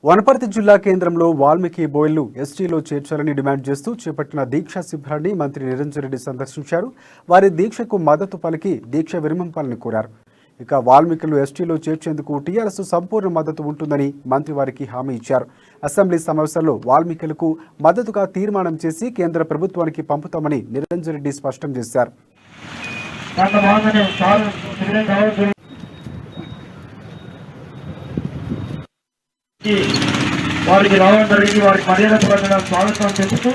వనపర్తి జిల్లా కేంద్రంలో వాల్మీకి బోయల్ను ఎస్టీలో చేర్చాలని డిమాండ్ చేస్తూ చేపట్టిన దీక్షా శిబిరాన్ని మంత్రి నిరంజన్ రెడ్డి సందర్శించారు. వారి దీక్షకు మద్దతు పలికి దీక్ష విరమింపాలని కోరారు. ఇక వాల్మీకులను ఎస్టీలో చేర్చేందుకు టీఆర్ఎస్ సంపూర్ణ మద్దతు ఉంటుందని మంత్రి వారికి హామీ ఇచ్చారు. అసెంబ్లీ సమావేశంలో వాల్మీకులకు మద్దతుగా తీర్మానం చేసి కేంద్ర ప్రభుత్వానికి పంపుతామని నిరంజన్ రెడ్డి స్పష్టం చేశారు. వారికి రావడం జరిగింది. వారికి మర్యాదపూర్వకంగా స్వాగతం చెబుతూ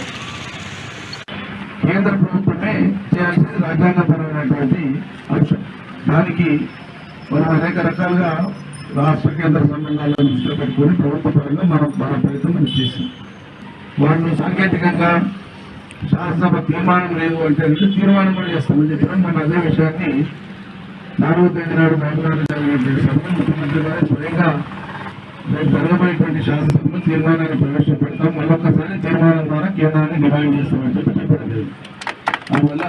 కేంద్ర ప్రభుత్వమే చేయాల్సింది రాజ్యాంగపరమైనటువంటి అంశం. దానికి మనం అనేక రకాలుగా రాష్ట్ర కేంద్ర సంబంధాలను దృష్టిలో పెట్టుకుని ప్రభుత్వ పరంగా మన ప్రయత్నం చేసాం. వాళ్ళు సాంకేతికంగా శాసనసభ తీర్మానం లేదు అంటే తీర్మానం కూడా చేస్తామని చెప్పిన మన అదే విషయాన్ని 4వ తేదీ నాడు మహబూబ్నగర్ జరిగినటువంటి సభలో ముఖ్యమంత్రి గారు స్వయంగా జరగబోయేటువంటి శాసనసభలో తీర్మానాన్ని ప్రవేశపెడతాం, మరొకసారి తీర్మానం ద్వారా కేంద్రాన్ని డిమాండ్ చేస్తామని చెప్పి చెప్పడం. అందువల్ల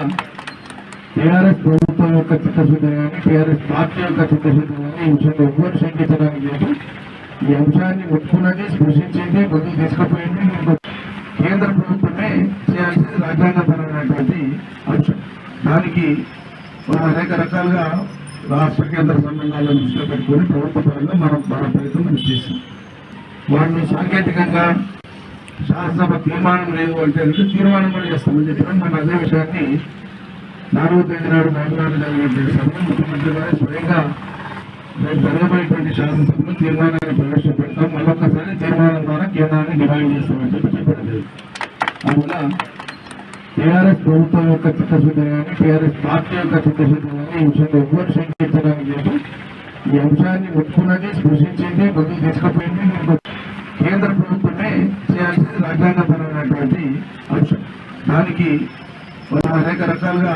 టీఆర్ఎస్ ప్రభుత్వం యొక్క చిత్తశుద్ధి కానీ టీఆర్ఎస్ పార్టీ యొక్క చిత్తశుద్ధి కానీ ఈ విషయంలో ఎవ్వరు శంకించడానికి లేదు. ఈ అంశాన్ని ముట్టుకున్నది, స్పృశించింది, ముందుకు తీసుకుపోయింది కేంద్ర ప్రభుత్వమే చేయాల్సింది రాజ్యాంగపరమైనటువంటి అంశం. దానికి మనం అనేక రకాలుగా రాష్ట్ర కేంద్ర సంబంధాలను దృష్టిలో పెట్టుకుని ప్రభుత్వ పరంగా మన ప్రయత్నం చేసాం. వాళ్ళు సాంకేతికంగా శాసనసభ తీర్మానం లేదు అంటే తీర్మానం కూడా చేస్తామని చెప్పిన మన అదే విషయాన్ని 4వ తేదీ నాడు మహబూబ్నగర్ జరిగినటువంటి సభలో ముఖ్యమంత్రి గారు స్వయంగా జరగబోయేటువంటి శాసనసభలో తీర్మానాన్ని ప్రవేశపెడతాం, మరొకసారి తీర్మానం ద్వారా కేంద్రాన్ని డిమాండ్ చేస్తామని చెప్పి చెప్పడం. అందువల్ల టీఆర్ఎస్ ప్రభుత్వం యొక్క చిత్తశుద్ధి కానీ టీఆర్ఎస్ పార్టీ యొక్క చిత్తశుద్ధి కానీ ఈ విషయంలో ఎవ్వరు శంకించడానికి లేదు. ఈ అంశాన్ని ముట్టుకున్నది, స్పృశించింది, ముందుకు తీసుకుపోయింది కేంద్ర ప్రభుత్వమే చేయాల్సింది రాజ్యాంగపరమైనటువంటి అంశం. దానికి మనం అనేక రకాలుగా